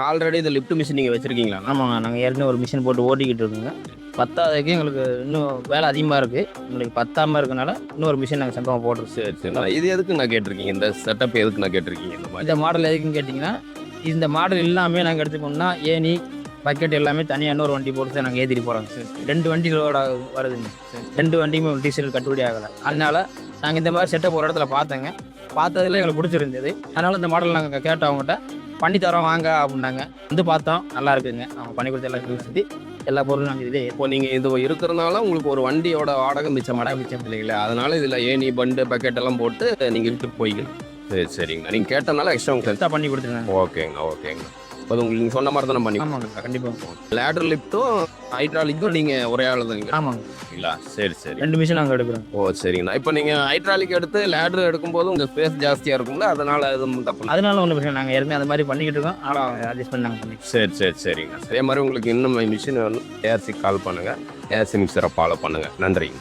Already இந்த lift machine நீங்கள் வச்சுருக்கீங்களா? ஆமாங்க, நாங்கள் ஏற்கனவே ஒரு மிஷின் போட்டு ஓட்டிக்கிட்டு இருக்கோங்க. பத்தாததுக்கு எங்களுக்கு இன்னும் வேலை அதிகமாக இருக்குது. எங்களுக்கு பத்தாமல் இருக்கனால இன்னொரு மிஷின் நாங்கள் சொந்தமாக போட்டிருக்கோம். சரி சரி. இது எதுக்கு நான் கேட்டிருக்கீங்க? இந்த செட்டப் எதுக்கு நான் கேட்டிருக்கீங்க? இந்த மாதிரி இந்த மாடல் எதுக்குன்னு கேட்டிங்கன்னா, இந்த மாடல் எல்லாமே நாங்கள் எடுத்துக்கோம்னா ஏணி பக்கெட் எல்லாமே தனியாக இன்னொரு வண்டி போட்டு தான் நாங்கள் ஏற்றிட்டு போகிறோங்க. சார் 2 வண்டிகளோட வருதுங்க. 2 வண்டியுமே டீசல் கட்டுப்படி ஆகலை. அதனால நாங்கள் இந்த மாதிரி செட்டப் ஒரு இடத்துல பார்த்தோங்க. பார்த்ததுல எங்களுக்கு பிடிச்சிருந்தது. அதனால் இந்த மாடல் நாங்கள் கேட்டோம், அவங்ககிட்ட பண்ணி தரோம் வாங்க அப்படின்னாங்க. வந்து பார்த்தோம், நல்லா இருக்குதுங்க. அவங்க பண்ணி கொடுத்த எல்லாம் சுற்றி எல்லா பொருளும் நாங்கள் இதே இப்போ நீங்கள் இது இருக்கிறதுனால உங்களுக்கு ஒரு வண்டியோட வாடகை மிச்சம் இல்லைங்களா? அதனால இதில் ஏணி பண்டு பக்கெட் எல்லாம் போட்டு நீங்கள் இழுத்துட்டு போய்க்கலாம். சரி சரிங்கண்ணா. நீங்கள் கேட்டனால எக்ஸ்ட்ரா உங்களுக்கு பண்ணி கொடுத்துருங்க. ஓகேங்கண்ணா ஓகேங்கண்ணா. அது உங்களுக்கு நீங்கள் சொன்ன மாதிரி தான் நம்ம பண்ணி. ஆமாங்க, கண்டிப்பாக. லேடர் லிஃப்ட்டும் ஹைட்ராலிக்கும் நீங்கள் ஒரே ஆள் தாங்க? ஆமாங்க. சரி சரி. 2 மிஷின் நாங்கள் எடுக்கிறோம். ஓ சரிங்கண்ணா. இப்போ நீங்கள் ஹைட்ராலிக் எடுத்து லேடர் எடுக்கும்போது உங்கள் ஸ்பேஸ் ஜாஸ்தியாக இருக்குங்களா? அதனால் எதுவும் தப்பு? அதனால ஒன்றும் பிரச்சனை. நாங்கள் ஏற்கனவே அந்த மாதிரி பண்ணிக்கிட்டு இருக்கோம். ஆனால் அட்ஜஸ்ட் பண்ணி நாங்கள் பண்ணி. சரி சரிங்கண்ணா. அதே மாதிரி உங்களுக்கு இன்னும் மிஷின் வேணும், ஏஆர்சி கால் பண்ணுங்கள். ஏஆர்சி மிக்சரை ஃபாலோ பண்ணுங்கள். நன்றிங்க.